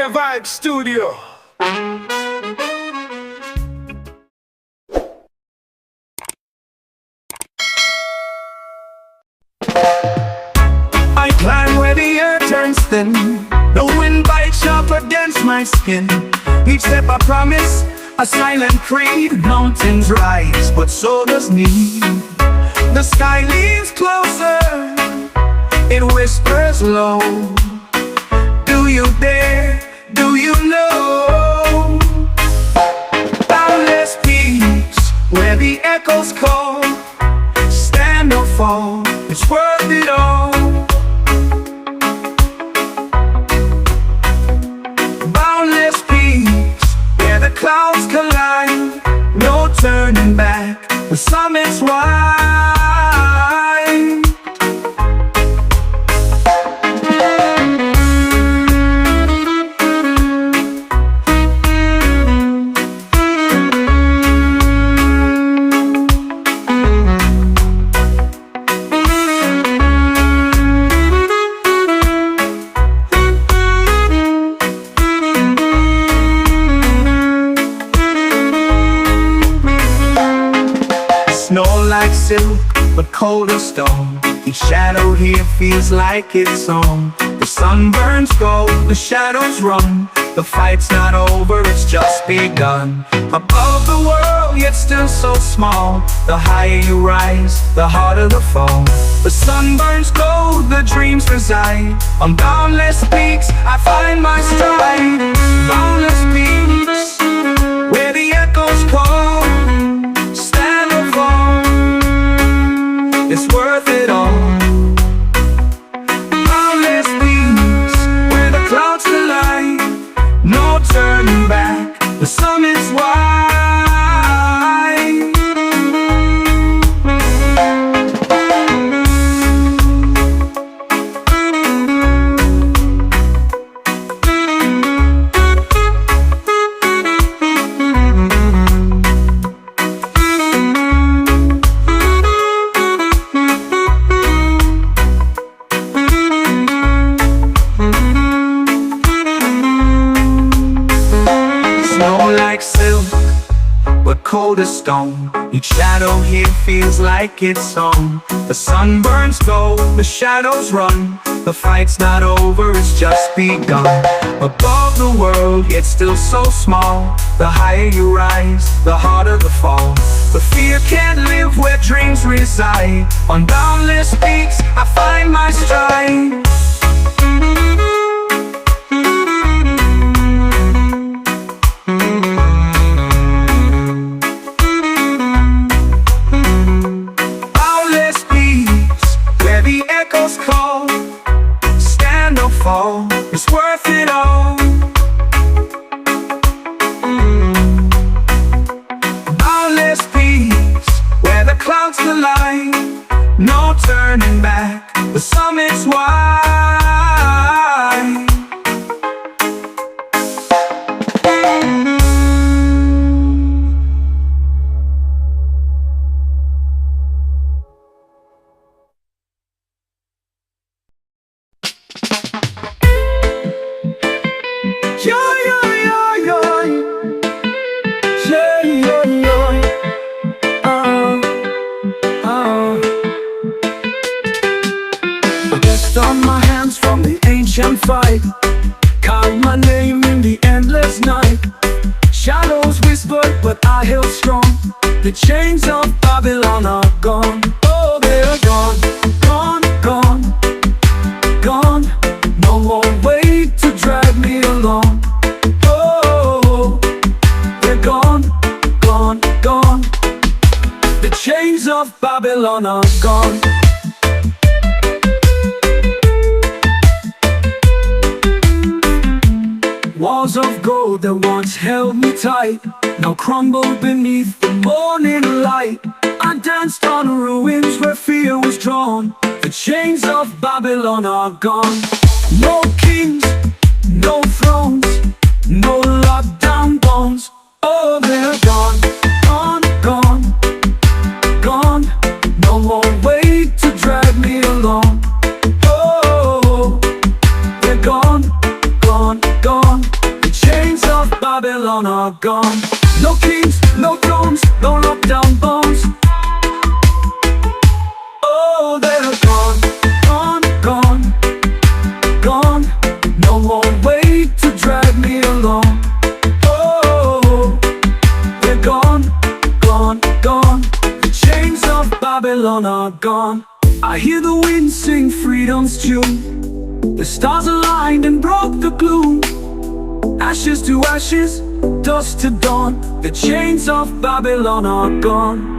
Raggae Vibes Studio. I climb where the earth turns thin. The wind bites sharp against my skin. Each step I promise, a silent creed. Mountains rise, but so does need. The sky leans closer, it whispers low. Do you dare? Do you know? Boundless peaks, where the echoes call. Stand or fall, it's worth it all. Boundless peaks, where the clouds collide. No turning back, the summit's wide. Snow like silk, but cold as stone. Each shadow here feels like its own. The sun burns gold, the shadows run. The fight's not over, it's just begun. Above the world, yet still so small. The higher you rise, the harder the fall. The sun burns gold, the dreams reside. On boundless peaks, I find my stride. Boundless peaks, where the echoes call. Stand or fall, it's worth it all. Boundless peaks, where the clouds collide. No turning back, the summit's wide. Snow like silk, but cold as stone. Each shadow here feels like its own. The sun burns gold, the shadows run. The fight's not over, it's just begun. Above the world, yet still so small. The higher you rise, the harder the fall. But fear can't live where dreams reside. On boundless peaks, I find my stride. Call, stand or fall, it's worth it all. Boundless peaks, where the clouds collide. No turning back, the summit's wide. On my hands from the ancient fight, carve my name in the endless night. Shadows whispered, but I held strong. The chains of Babylon are gone. Oh, they're gone, gone, gone, gone. No more weight to drag me along. Oh, they're gone, gone, gone. The chains of Babylon are gone. Walls of gold that once held me tight now crumble beneath the morning light. I danced on ruins where fear was drawn. The chains of Babylon are gone. No kings, no thrones, no locked down bones. Oh, they're gone, gone, gone, gone. No more weight to drag me along. Oh, they're gone, gone, gone. Babylon are gone. No kings, no thrones, no lockdown bones. Oh, they're gone, gone, gone, gone. No more way to drag me along. Oh, they're gone, gone, gone. The chains of Babylon are gone. I hear the wind sing freedom's tune. The stars aligned and broke the gloom. Ashes to ashes, dust to dawn. The chains of Babylon are gone.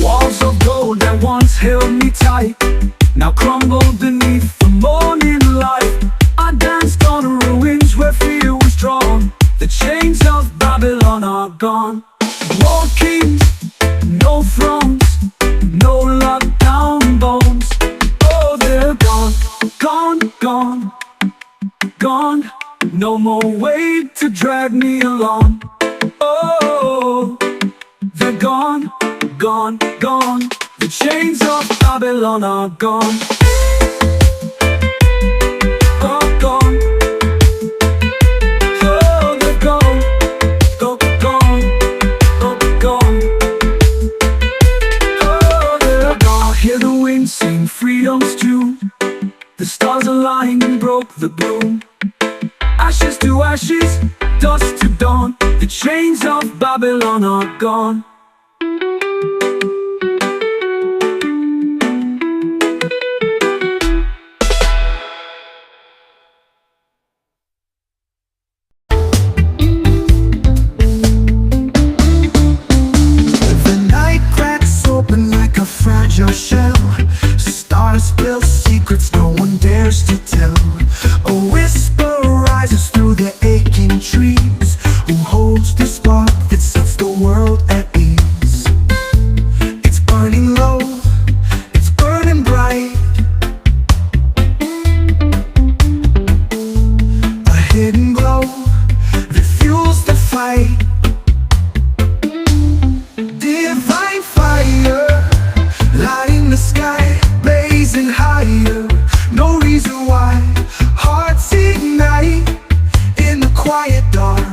Walls of gold that once held me tight now crumble beneath the morning light. I danced on ruins where fear was drawn. The chains of Babylon are gone. No kings, no thrones, no lockdown bones. Oh, they're gone, gone, gone, gone. No more way to drag me along. Oh, they're gone, gone, gone. The chains of Babylon are gone. Oh, gone. Oh, they're gone. Go, gone. Oh, gone. Oh, they're gone. Hear the wind sing freedom's tune. The stars aligned and broke the gloom. Ashes to ashes, dust to dawn. The chains of Babylon are gone. Fragile shell, stars spill secrets no one dares to tell. A whisper rises through the aching trees. Who holds the spark that sets the world at ease? It's burning low, it's burning bright. A hidden glow that fuels the fight. Divine fire, lighting the sky, blazing higher. No reason why hearts ignite in the quiet dark.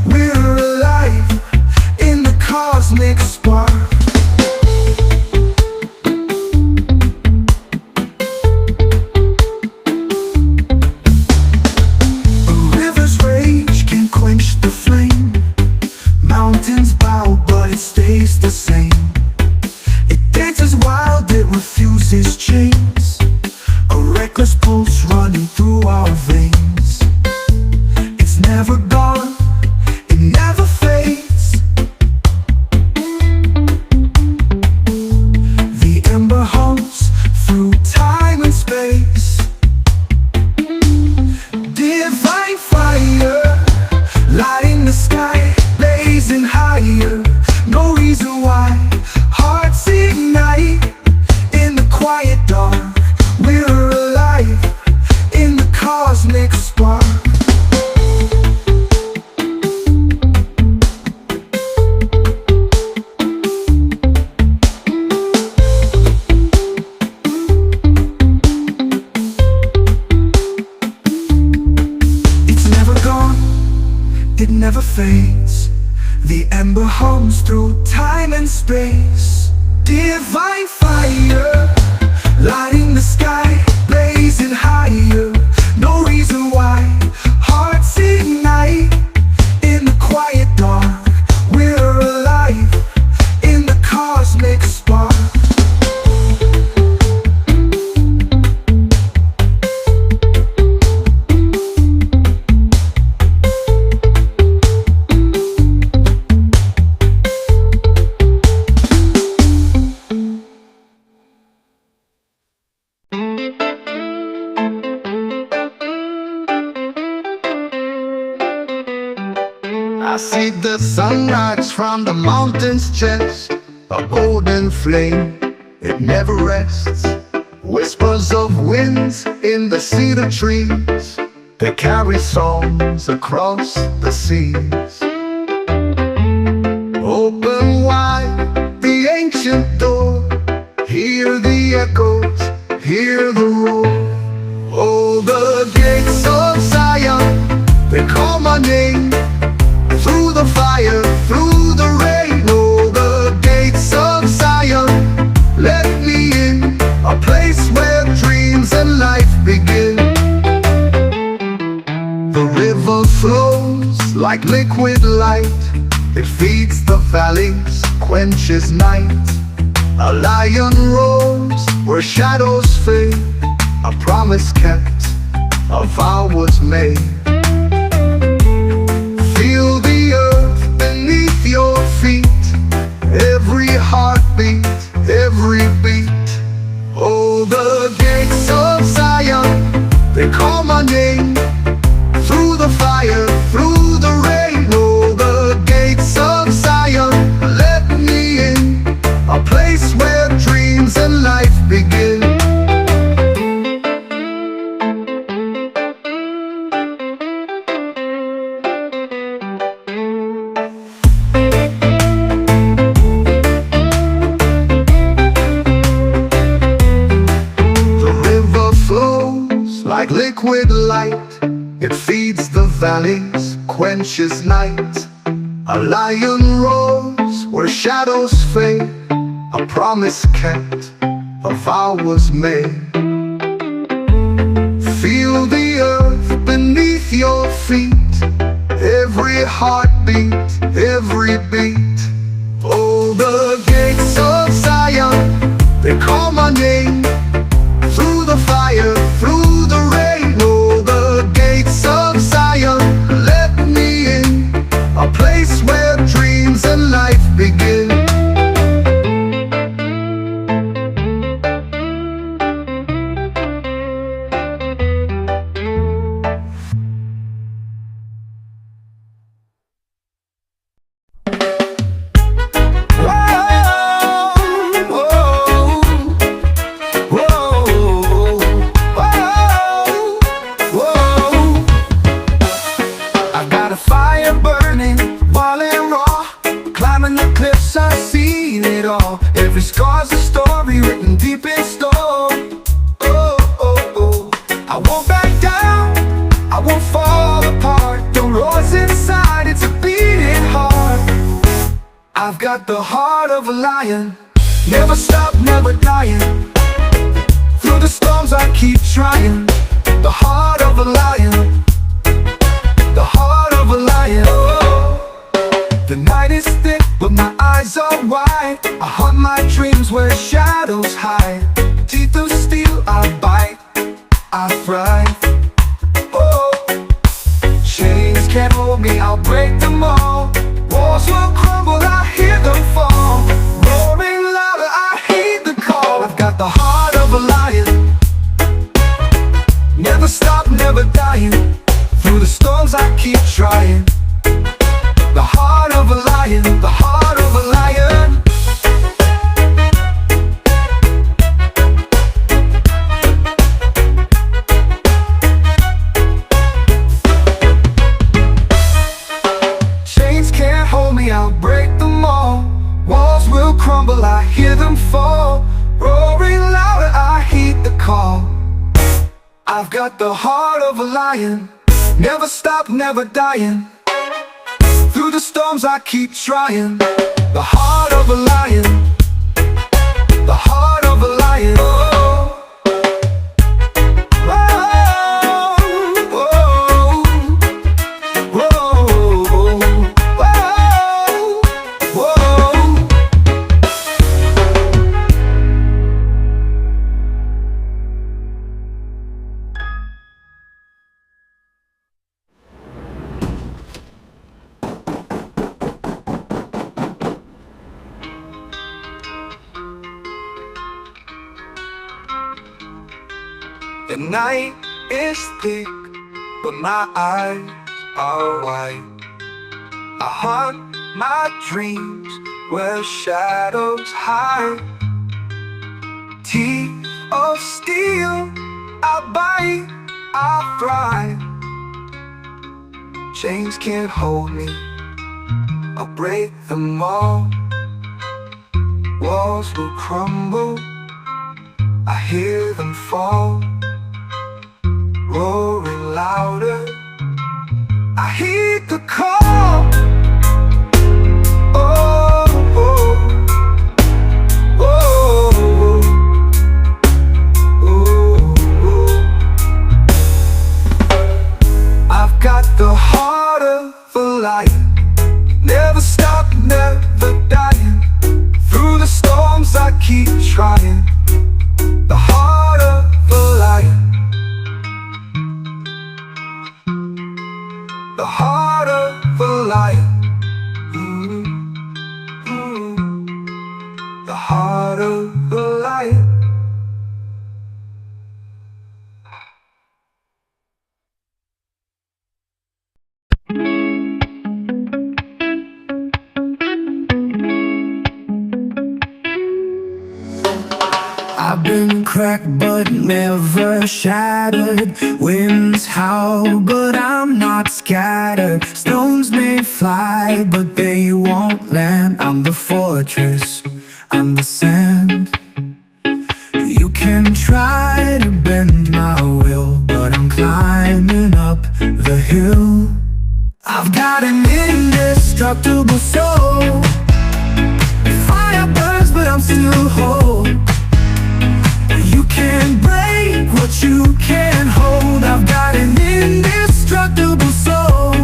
We're alive in the cosmic spark. A river's rage can quench the flame. Mountains bow but it stays the same. Dances wild, it refuses chains. A reckless pulse running through our veins. It's never gone, it never fades. The ember hums through time and space. Divine fire, lighting the sky, blazing higher. No reason why hearts ignite in the quiet dark. We're alive in the cosmic spark. It's never gone, it never fades. The ember hums through time and space. Divine fire, lighting the sky, blazing higher. No reason why hearts ignite in the quiet dark. We're alive in the cosmic spark. I see the sunrise from the mountain's chest, a golden flame, it never rests. Whispers of winds in the cedar trees, they carry songs across the seas. Open wide the ancient door, hear the echoes, hear the roar. Oh, the gates of Zion, they call my name. Through the fire, through the rain. Oh, the gates of Zion, let me in, a place where dreams and life begin. The river flows like liquid light, it feeds the valleys, quenches night. A lion roars where shadows fade, a promise kept, a vow was made. Feel the earth beneath your feet, every heartbeat, every beat. Oh, the gates of Zion, they call my name. Through the fire, through the rain. Oh, the gates of Zion, let me in, a place where dreams and life begin. Like liquid light, it feeds the valleys, quenches night. A lion roars where shadows fade, a promise kept, a vow was made. Feel the earth beneath your feet, every heartbeat, every beat. Oh, the gates of Zion, they call my name. Through the fire, through the rain. Oh, the gates of Zion, let me in, a place where dreams and life begin. Every scar's a story written deep in stone. Oh, oh, oh. I won't back down, I won't fall apart. The roar's inside, it's a beating heart. I've got the heart of a lion, never stop, never dying. Through the storms I keep trying. The heart of a lion, the heart of a lion. Oh. The night is thick, but my eyes are wide. I hunt my dreams where shadows hide. Teeth of steel, I bite, I thrive. Oh, chains can't hold me, I'll break them all. Walls will crumble, I hear them fall. Roaring louder, I heed the call. I've got the heart of a lion, never stop, never dying. Through the storms I keep trying. The heart of a lion, the heart of a lion. Chains can't hold me, I'll break them all. Walls will crumble, I hear them fall. Roaring louder, I heed the call. I've got the heart of a lion, never stop, never dying. Through the storms I keep trying. The heart of a lion, the heart of a lion. Oh. The night is thick, but my eyes are wide. I hunt my dreams where shadows hide. Teeth of of steel. I'll bite, I'll thrive. Chains can't hold me, I'll break them all. Walls will crumble, I hear them fall. Roaring louder, I heed the call. Oh, oh, oh, oh, oh. I've got the heart of a lion, never stop, never dying. Through the storms I keep trying. The heart of a lion, the heart of a lion. The heart of a lion. I've been cracked but never shattered. Winds howl but I'm not scattered. Stones may fly but they won't land. I'm the fortress, I'm the sand. You can try to bend my will, but I'm climbing up the hill. I've got an indestructible soul. Fire burns but I'm still whole. You can't break what you can't hold. I've got an indestructible soul.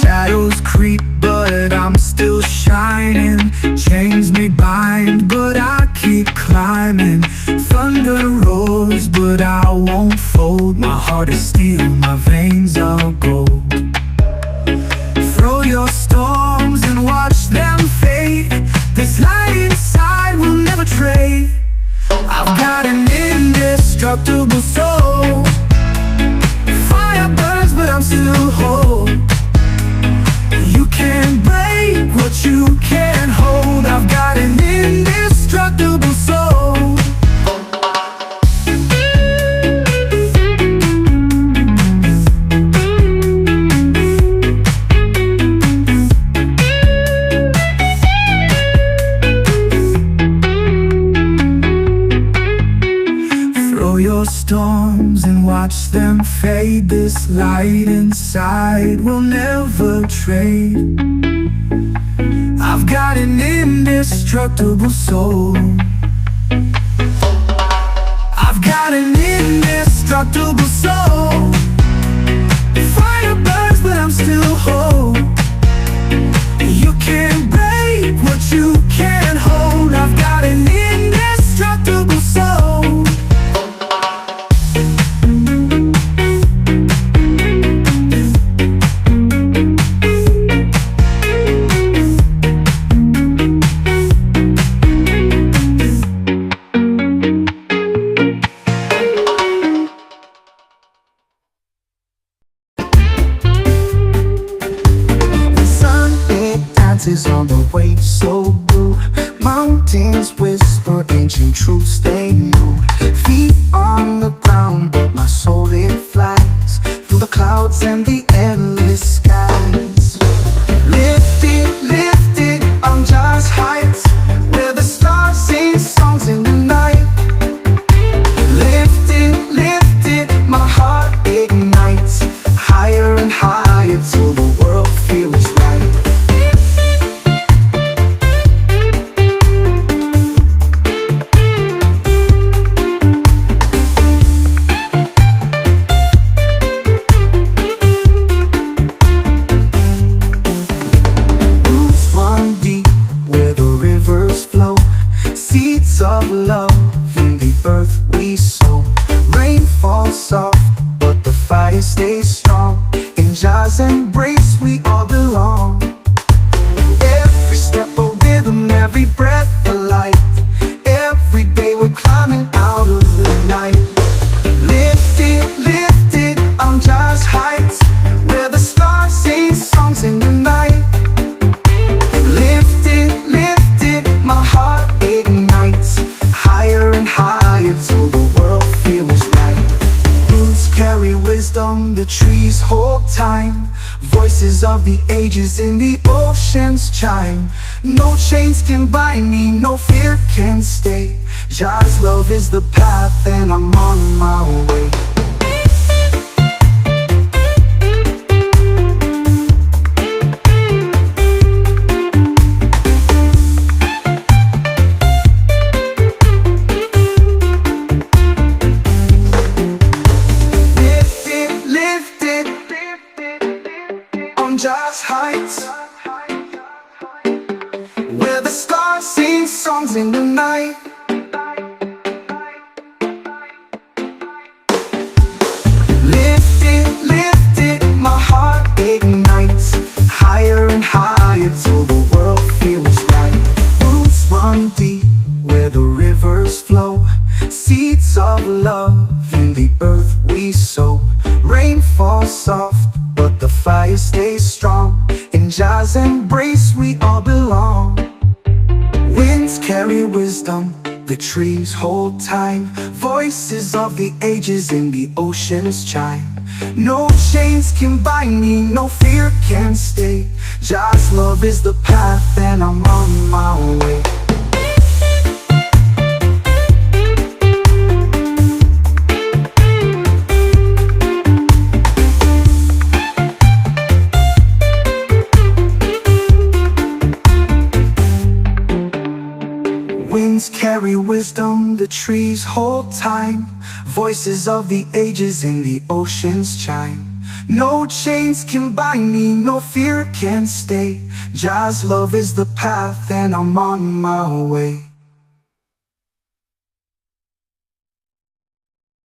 Shadows creep but I'm still shining. Chains may bind but I keep climbing. Thunder roars but I won't fold. My heart is steel, my veins are gold. Throw your storms and watch them fade. This light inside will never trade. I've got an indestructible soul. Fire burns but I'm still whole. You can't break what you can't hold. I've got an indestructible soul. Throw your storms and watch them fade. This light inside will never trade. I've got an indestructible soul. I've got an indestructible soul. Fire burns but I'm still whole. You can't break what you can't hold. I've got an indestructible soul. Is on the wave so blue. Mountains whisper ancient truths they knew. Feet on the ground but my soul it flies through the clouds and the endless skies. Lifted, lifted on just heights where the stars sing songs in the night. Lifted, lifted, my heart ignites higher and higher till the world feels right. Of love in the earth we sow. Rain falls soft but the fire stays strong. In Jah's embrace we all belong. Every step a rhythm, every breath a light. Every day we're climbing the trees hold time. Voices of the ages in the oceans chime. No chains can bind me, no fear can stay. Jah's love is the path and I'm on my way. Jah's heights, where the stars sing songs in the night. Lift it, my heart ignites. Higher and higher till the world feels right. Roots run deep where the rivers flow. Seeds of love in the earth we sow. Rain falls soft, but the fire stays strong. In Jah's embrace we all belong. Winds carry wisdom, the trees hold time. Voices of the ages in the oceans chime. No chains can bind me, no fear can stay. Jah's love is the path and I'm on my way. Winds carry wisdom, the trees hold time. Voices of the ages in the oceans chime. No chains can bind me, no fear can stay. Jah's love is the path and I'm on my way.